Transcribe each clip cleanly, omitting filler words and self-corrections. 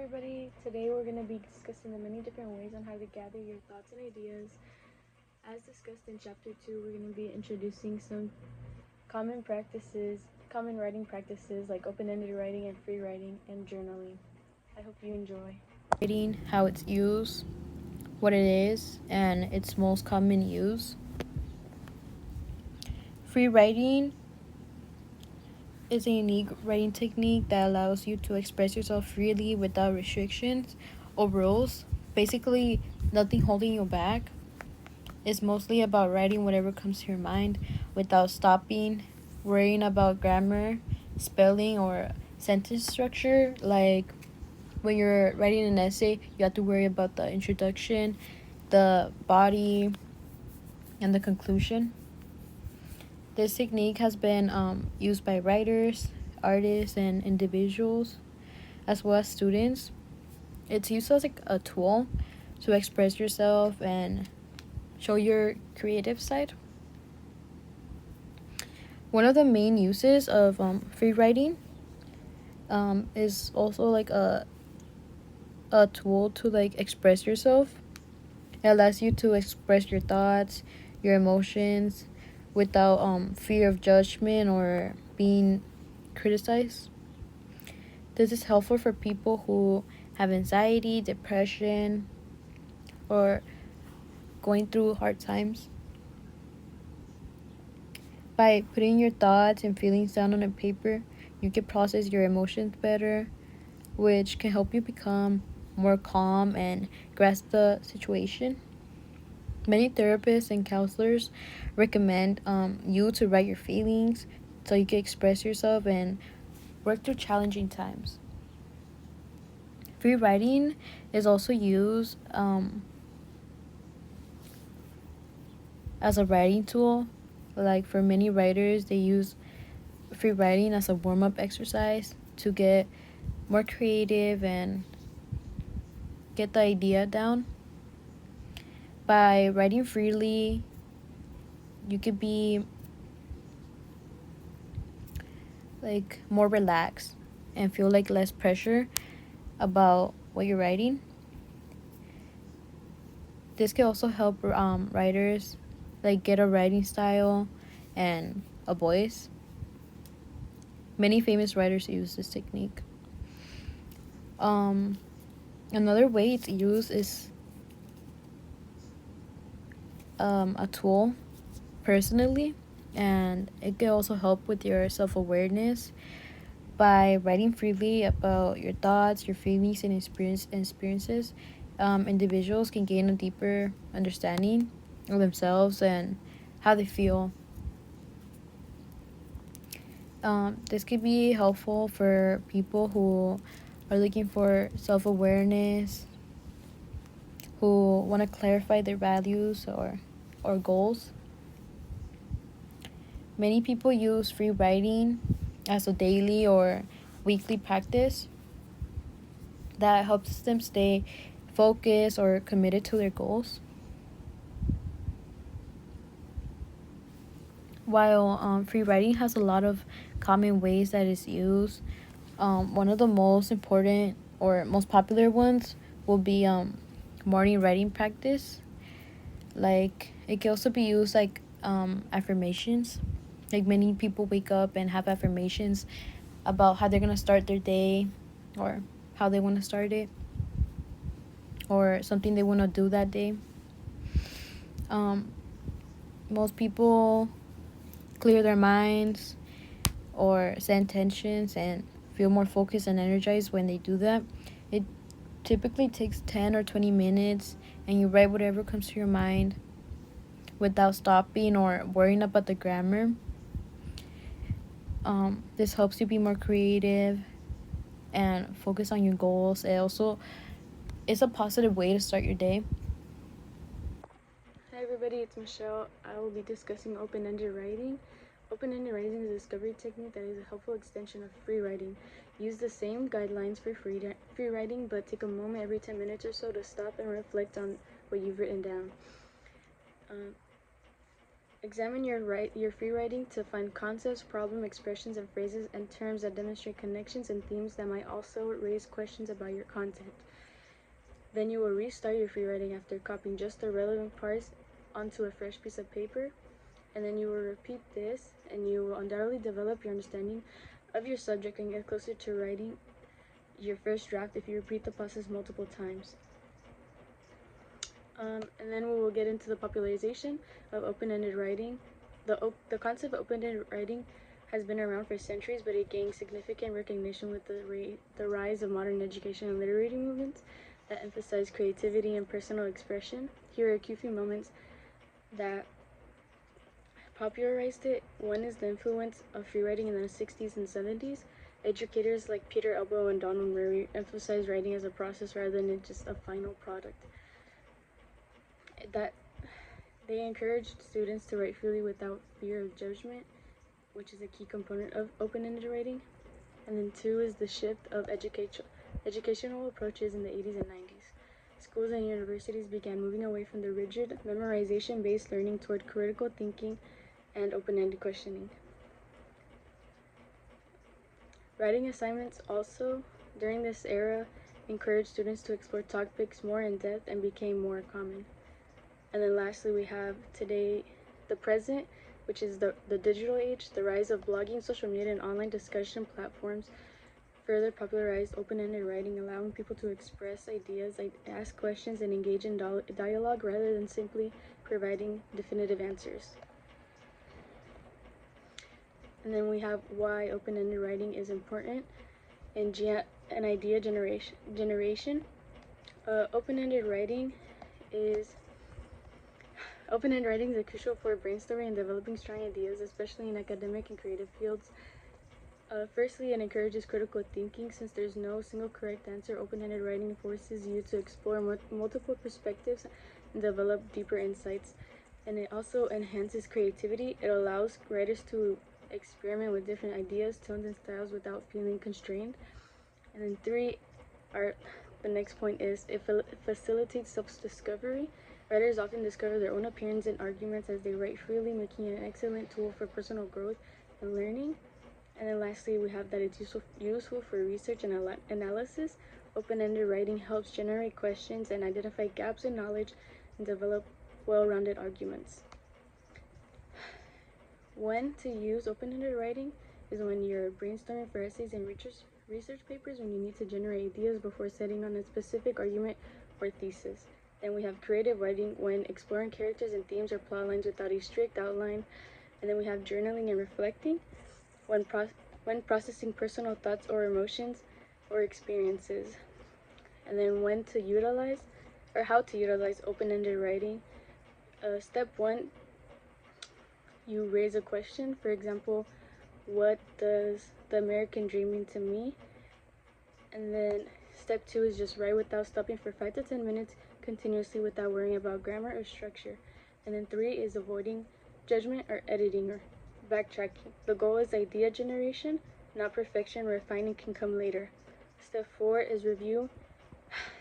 everybody. Today we're going to be discussing the many different ways on how to gather your thoughts and ideas. As discussed in chapter 2, we're going to be introducing some common writing practices like open-ended writing and free writing and journaling. I hope you enjoy. Writing, how it's used, what it is, and its most common use. Free writing is a unique writing technique that allows you to express yourself freely without restrictions or rules. Basically, nothing holding you back. It's mostly about writing whatever comes to your mind without stopping, worrying about grammar, spelling, or sentence structure. Like when you're writing an essay, you have to worry about the introduction, the body, and the conclusion. This technique has been used by writers, artists, and individuals, as well as students. It's used as like a tool to express yourself and show your creative side. One of the main uses of free writing is also like a tool to like express yourself. It allows you to express your thoughts, your emotions, without fear of judgment or being criticized. This is helpful for people who have anxiety, depression, or going through hard times. By putting your thoughts and feelings down on a paper, you can process your emotions better, which can help you become more calm and grasp the situation. Many therapists and counselors recommend you to write your feelings so you can express yourself and work through challenging times. Free writing is also used as a writing tool. Like for many writers, they use free writing as a warm up exercise to get more creative and get the idea down. By writing freely, you could be like more relaxed and feel like less pressure about what you're writing. This can also help writers like get a writing style and a voice. Many famous writers use this technique. Another way it's used is a tool personally, and it can also help with your self-awareness. By writing freely about your thoughts, your feelings, and experiences, individuals can gain a deeper understanding of themselves and how they feel. This could be helpful for people who are looking for self-awareness, who want to clarify their values or goals. Many people use free writing as a daily or weekly practice that helps them stay focused or committed to their goals. While free writing has a lot of common ways that it's used, one of the most important or most popular ones will be morning writing practice. Like it can also be used like affirmations. Like many people wake up and have affirmations about how they're gonna start their day or how they want to start it or something they want to do that day. Most people clear their minds or set intentions and feel more focused and energized when they do that. It typically takes 10 or 20 minutes, and you write whatever comes to your mind without stopping or worrying about the grammar. This helps you be more creative and focus on your goals. It also is a positive way to start your day. Hi everybody, it's Michelle. I will be discussing open-ended writing. Open-ended writing is a discovery technique that is a helpful extension of free writing. Use the same guidelines for free writing, but take a moment every 10 minutes or so to stop and reflect on what you've written down. Examine your free writing to find concepts, problem expressions, and phrases and terms that demonstrate connections and themes that might also raise questions about your content. Then you will restart your free writing after copying just the relevant parts onto a fresh piece of paper, and then you will repeat this, and you will undoubtedly develop your understanding of your subject and get closer to writing your first draft if you repeat the process multiple times. And then we will get into the popularization of open-ended writing. The concept of open-ended writing has been around for centuries, but it gained significant recognition with the rise of modern education and literary movements that emphasize creativity and personal expression. Here are a few moments that popularized it. One is the influence of free writing in the 60s and 70s. Educators like Peter Elbow and Donald Murray emphasized writing as a process rather than just a final product. That they encouraged students to write freely without fear of judgment, which is a key component of open-ended writing. And then two is the shift of educational approaches in the 80s and 90s. Schools and universities began moving away from the rigid memorization-based learning toward critical thinking and open-ended questioning. Writing assignments also, during this era, encouraged students to explore topics more in depth and became more common. And then lastly, we have today, the present, which is the digital age. The rise of blogging, social media, and online discussion platforms further popularized open-ended writing, allowing people to express ideas, ask questions, and engage in dialogue rather than simply providing definitive answers. And then we have why open-ended writing is important in idea generation. Open-ended writing is crucial for brainstorming and developing strong ideas, especially in academic and creative fields. Firstly, it encourages critical thinking. Since there's no single correct answer, open-ended writing forces you to explore multiple perspectives and develop deeper insights. And it also enhances creativity. It allows writers to experiment with different ideas, tones, and styles without feeling constrained. And then the next point is it facilitates self-discovery. Writers often discover their own opinions and arguments as they write freely, making it an excellent tool for personal growth and learning. And then lastly, we have that it's useful for research and analysis. Open-ended writing helps generate questions and identify gaps in knowledge and develop well-rounded arguments. When to use open-ended writing is when you're brainstorming for essays and research papers, when you need to generate ideas before setting on a specific argument or thesis. Then we have creative writing when exploring characters and themes or plot lines without a strict outline. And then we have journaling and reflecting when processing personal thoughts or emotions or experiences. And then when to utilize or how to utilize open-ended writing. Step 1, you raise a question. For example, what does the American dream mean to me? And then step 2 is just write without stopping for 5 to 10 minutes continuously without worrying about grammar or structure. And then 3 is avoiding judgment or editing or backtracking. The goal is idea generation, not perfection. Refining can come later. Step 4 is review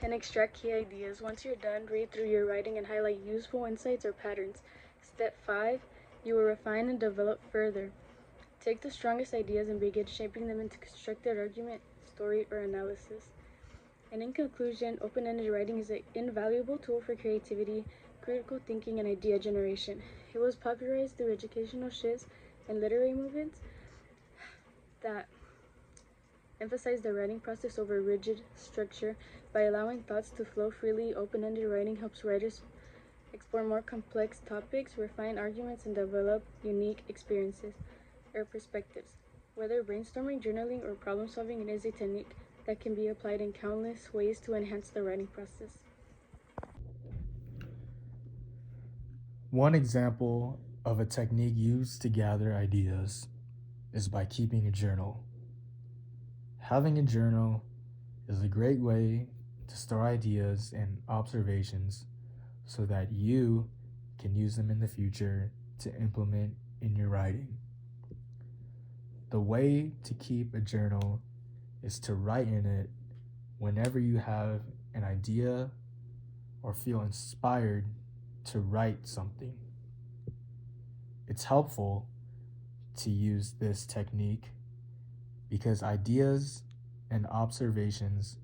and extract key ideas. Once you're done, read through your writing and highlight useful insights or patterns. Step 5, you will refine and develop further. Take the strongest ideas and begin shaping them into constructed argument, story, or analysis. And in conclusion, open-ended writing is an invaluable tool for creativity, critical thinking, and idea generation. It was popularized through educational shifts and literary movements that emphasize the writing process over rigid structure. By allowing thoughts to flow freely, open-ended writing helps writers explore more complex topics, refine arguments, and develop unique experiences or perspectives. Whether brainstorming, journaling, or problem solving, it is a technique that can be applied in countless ways to enhance the writing process. One example of a technique used to gather ideas is by keeping a journal. Having a journal is a great way to store ideas and observations so that you can use them in the future to implement in your writing. The way to keep a journal is to write in it whenever you have an idea or feel inspired to write something. It's helpful to use this technique because ideas and observations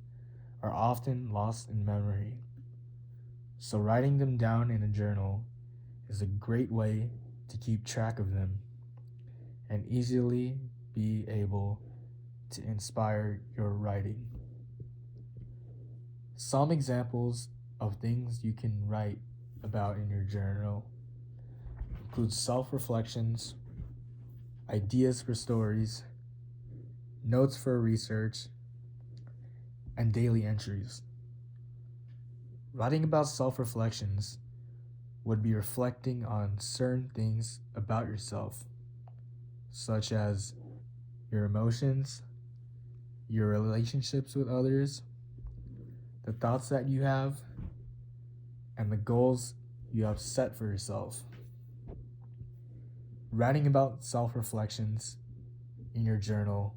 are often lost in memory. So, writing them down in a journal is a great way to keep track of them and easily be able to inspire your writing. Some examples of things you can write about in your journal include self-reflections, ideas for stories, notes for research, and daily entries. Writing about self-reflections would be reflecting on certain things about yourself, such as your emotions, your relationships with others, the thoughts that you have, and the goals you have set for yourself. Writing about self-reflections in your journal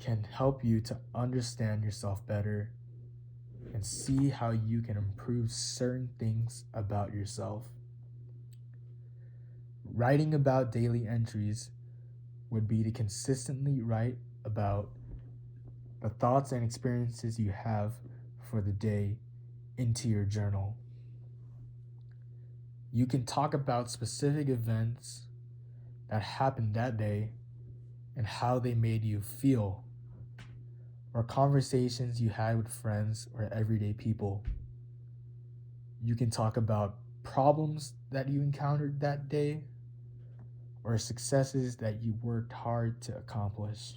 can help you to understand yourself better and see how you can improve certain things about yourself. Writing about daily entries would be to consistently write about the thoughts and experiences you have for the day into your journal. You can talk about specific events that happened that day and how they made you feel, or conversations you had with friends or everyday people. You can talk about problems that you encountered that day or successes that you worked hard to accomplish.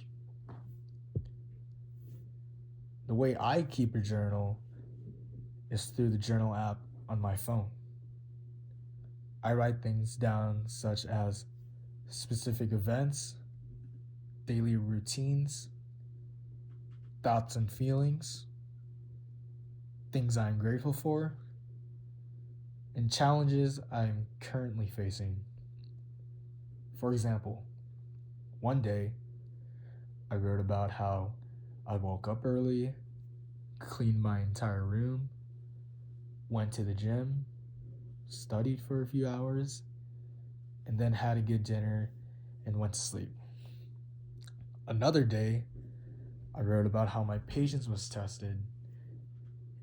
The way I keep a journal is through the journal app on my phone. I write things down such as specific events, daily routines, thoughts and feelings, things I'm grateful for, and challenges I'm currently facing. For example, one day I wrote about how I woke up early, cleaned my entire room, went to the gym, studied for a few hours, and then had a good dinner and went to sleep. Another day, I wrote about how my patience was tested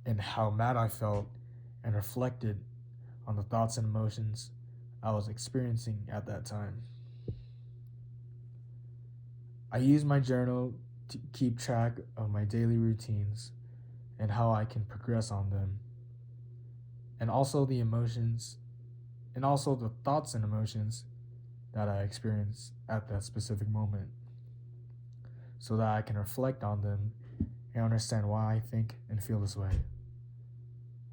and how mad I felt and reflected on the thoughts and emotions I was experiencing at that time. I use my journal to keep track of my daily routines and how I can progress on them, and also the emotions and also the thoughts and emotions that I experience at that specific moment, so that I can reflect on them and understand why I think and feel this way.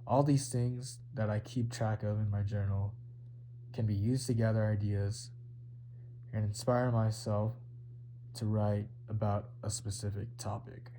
All these things that I keep track of in my journal can be used to gather ideas and inspire myself to write about a specific topic.